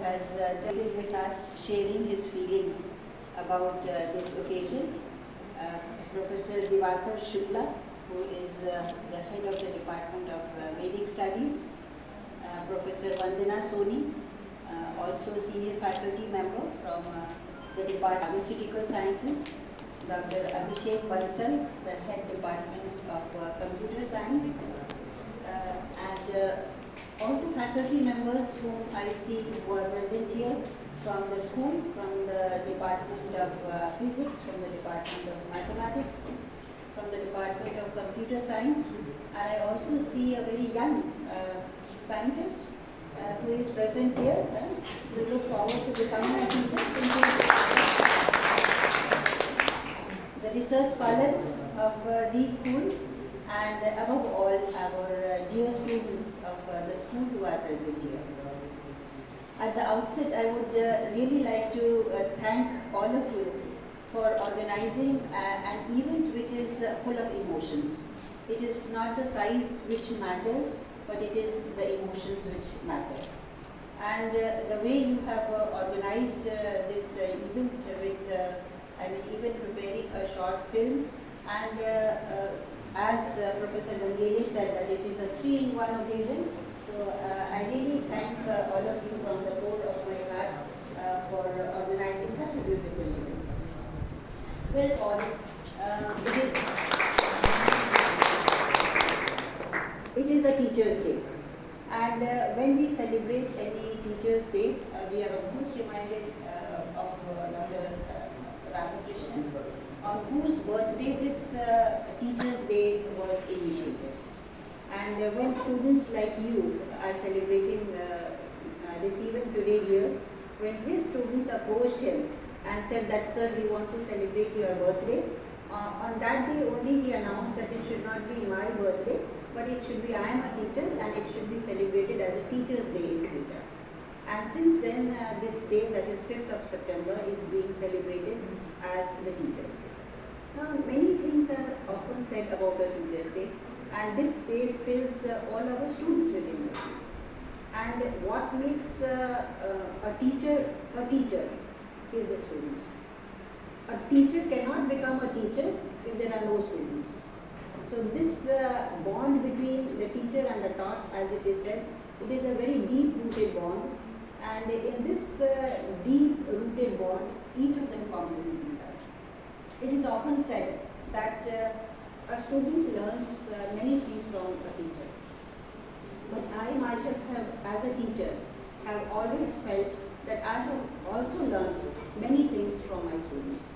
has delighted with us, sharing his feelings about this occasion. Professor Divakar Shukla, who is the head of the Department of Vedic Studies. Professor Vandana Soni, also senior faculty member from the Department of Pharmaceutical Sciences. Dr. Abhishek Bansal, the head department of Computer Science. And all the faculty members whom I see who are present here from the school, from the Department of Physics, from the Department of Mathematics, from the Department of Computer Science. And I also see a very young scientist who is present here. We look forward to becoming a teacher. The research scholars of these schools, and above all our dear students of the school who are present here. At the outset, I would really like to thank all of you for organizing an event which is full of emotions. It is not the size which matters, but it is the emotions which matter. And the way you have organized this event with, even preparing a short film, and as Professor Gangeli said, that it is a 3-in-1 occasion. So I really thank all of you from the core of my heart for organizing such a beautiful event. Well, it is a Teachers' Day. And when we celebrate any Teachers' Day, we are of course reminded of Dr. Radhakrishnan, on whose birthday this Teachers' Day was initiated. And when students like you are celebrating this event today here, when his students approached him and said that, sir, we want to celebrate your birthday, on that day only he announced that it should not be my birthday, but it should be, I am a teacher, and it should be celebrated as a Teachers' Day in future. And since then, this day, that is 5th of September, is being celebrated as the Teachers' Day. Now, many things are often said about a Teachers' Day, and this day fills all our students with emotions. And what makes a teacher is the students. A teacher cannot become a teacher if there are no students. So this bond between the teacher and the taught, as it is said, it is a very deep-rooted bond. And in this deep-rooted bond, each of them complement each other. It is often said that a student learns many things from a teacher. But I myself have, as a teacher, have always felt that I have also learned many things from my students.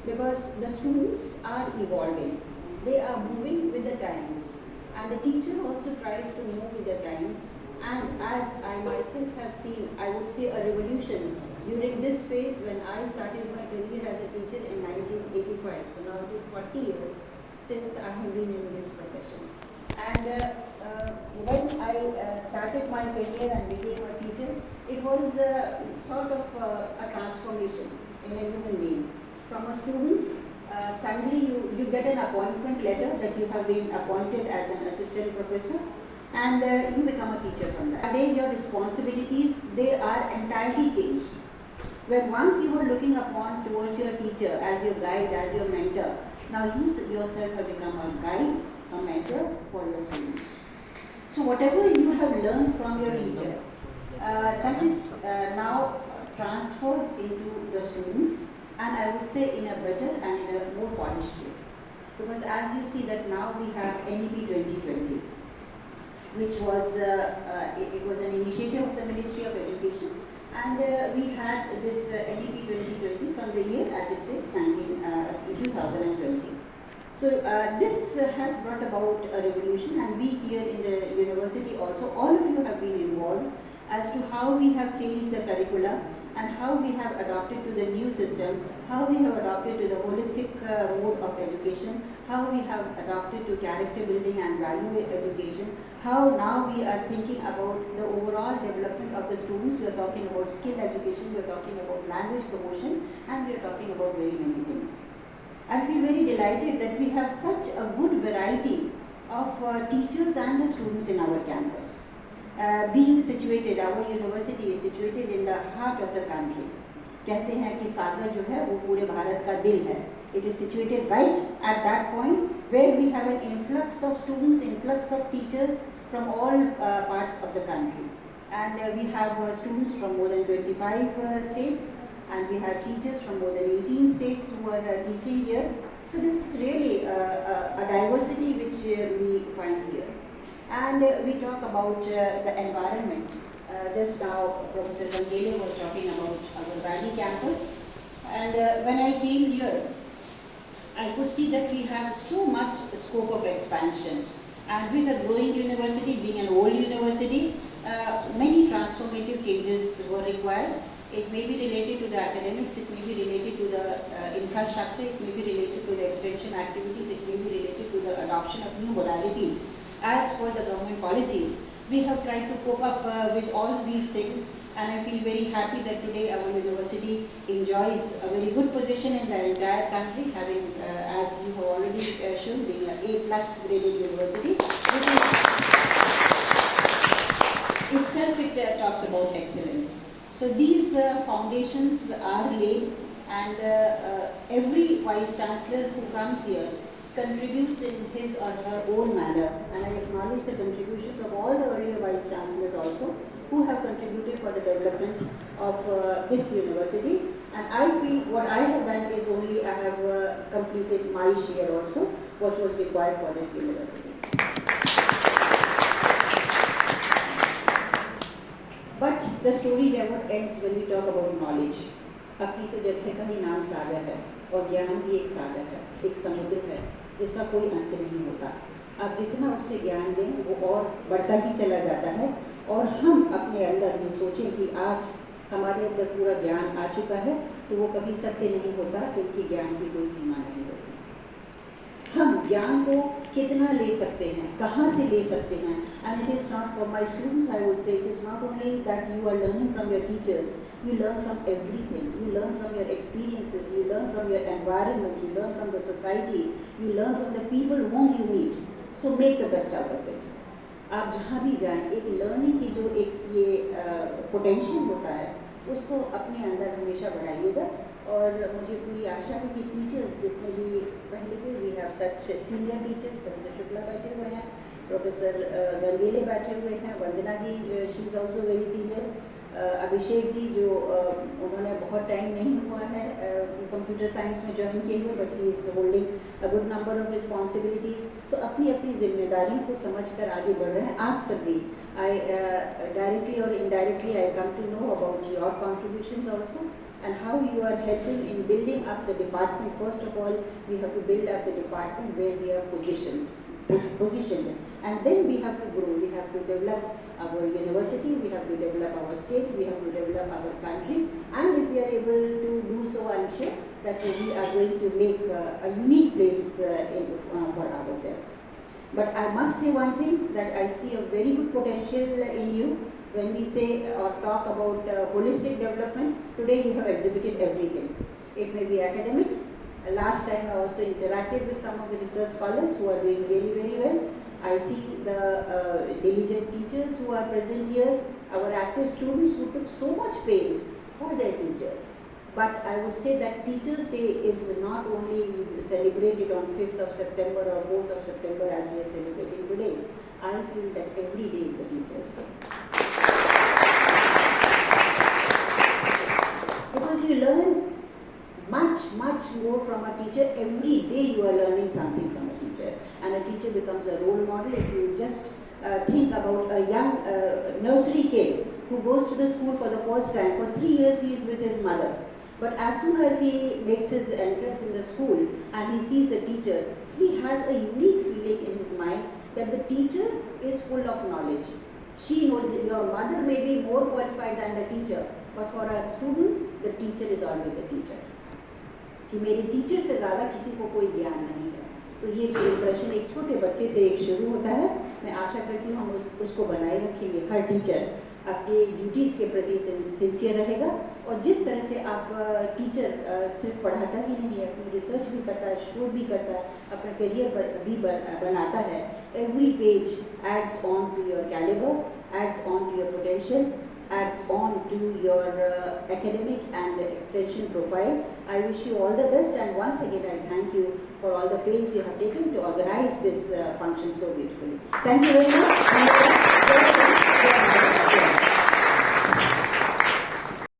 Because the students are evolving. They are moving with the times. And the teacher also tries to move with the times. And as I myself have seen, I would say a revolution during this phase when I started my career as a teacher in 1985. So now it is 40 years since I have been in this profession. And when I started my career and became a teacher, it was sort of a transformation in a human being. From a student, suddenly you get an appointment letter that you have been appointed as an assistant professor, and you become a teacher from that. Today your responsibilities, they are entirely changed. When once you were looking upon towards your teacher as your guide, as your mentor, now you yourself have become a guide, a mentor for your students. So whatever you have learned from your teacher, that is now transferred into the students, and I would say in a better and in a more polished way. Because as you see that now we have NEP 2020, which was, it was an initiative of the Ministry of Education, and we had this NEP 2020 from the year, as it says, 2020. So this has brought about a revolution, and we here in the university also, all of you have been involved as to how we have changed the curricula and how we have adopted to the new system, how we have adopted to the holistic mode of education, how we have adopted to character building and value education, how now we are thinking about the overall development of the students. We are talking about skill education, we are talking about language promotion, and we are talking about very many things. I feel very delighted that we have such a good variety of teachers and the students in our campus. being situated, our university is situated in the heart of the country. कहते हैं कि सागर जो है वो पूरे भारत का दिल है. It is situated right at that point where we have an influx of students, influx of teachers from all parts of the country. And we have students from more than 25 states, and we have teachers from more than 18 states who are teaching here. So this is really a diversity which we find here. And we talk about the environment. Just now Professor Honourable was talking about our Valley campus, and when I came here I could see that we have so much scope of expansion, and with a growing university, being an old university, many transformative changes were required. It may be related to the academics, it may be related to the infrastructure, it may be related to the extension activities, it may be related to the adoption of new modalities as per the government policies. We have tried to cope up with all these things, and I feel very happy that today our university enjoys a very good position in the entire country, having, as you have already shown, being an A+ graded university. Itself it talks about excellence. So these foundations are laid, and every Vice Chancellor who comes here contributes in his or her own manner, and I acknowledge the contributions of all the earlier Vice Chancellors also who have contributed for the development of this university. And I feel what I have done is only I have completed my share also, what was required for this university. But the story never ends when we talk about knowledge. अपनी तो जगह का ही नाम सागर है, और ज्ञान भी एक सागर है, एक समुद्र है जिसका कोई अंत नहीं होता. आप जितना उससे ज्ञान लें वो और बढ़ता ही चला जाता है, और हम अपने अंदर ये सोचें कि आज हमारे अंदर पूरा ज्ञान आ चुका है, तो वो कभी सत्य नहीं होता, क्योंकि ज्ञान की कोई सीमा नहीं होती. हम ज्ञान को कितना ले सकते हैं, कहाँ से ले सकते हैं, and it is not for my students, I would say, it is not only that you are learning from your teachers, you learn from everything, you learn from your experiences, you learn from your environment, you learn from the society, you learn from the people whom you meet, so make the best out of it. आप जहाँ भी जाएं, एक learning की जो एक ये potential होता है, उसको अपने अंदर हमेशा बढ़ाइएगा. और मुझे पूरी आशा है कि टीचर्स जितने भी पहले के, we have such senior teachers, professor Shukla बैठे हुए हैं, प्रोफेसर गंगेले बैठे हुए हैं, Vandana ji she is also very senior, Abhishek ji जो उन्होंने बहुत टाइम नहीं हुआ है कंप्यूटर साइंस में ज्वाइन किए हुए, but he is holding a good number of responsibilities. तो अपनी अपनी जिम्मेदारियों को समझकर आगे बढ़ रहे हैं. आप सभी, आई डायरेक्टली और indirectly I come to know about your contributions also, and how you are helping in building up the department. First of all, we have to build up the department where we are positioned, and then we have to grow. We have to develop our university, we have to develop our state, we have to develop our country, and if we are able to do so, I am sure that we are going to make a unique place for ourselves. But I must say one thing, that I see a very good potential in you. When we say or talk about holistic development, today you have exhibited everything. It may be academics. Last time I also interacted with some of the research scholars who are doing really very well. I see the diligent teachers who are present here, our active students who took so much pains for their teachers. But I would say that Teachers' Day is not only celebrated on 5th of September or 4th of September as we are celebrating today. I feel that every day is a Teachers' Day. Because you learn much more from a teacher. Every day you are learning something from a teacher, and a teacher becomes a role model. If you just think about a young nursery kid who goes to the school for the first time, for 3 years he is with his mother, but as soon as he makes his entrance in the school and he sees the teacher, he has a unique feeling in his mind that the teacher is full of knowledge. She knows it. Your mother may be more qualified than the teacher, but for a student, the teacher is always a teacher. कि मेरे teacher से ज़्यादा किसी को कोई ज्ञान नहीं है. तो ये जो इम्प्रेशन एक छोटे बच्चे से एक शुरू होता है, मैं आशा करती हूँ हम उसको बनाए रखेंगे. हर टीचर अपनी ड्यूटीज़ के प्रति सिंसियर रहेगा, और जिस तरह से आप टीचर सिर्फ पढ़ाता ही नहीं है, अपनी रिसर्च भी करता है, शोध भी करता है, अपना करियर भी बनाता है. Every page adds on to your calibre, adds on to your potential, adds on to your academic and extension profile. I wish you all the best, and once again I thank you for all the pains you have taken to organize this function so beautifully. Thank you very much.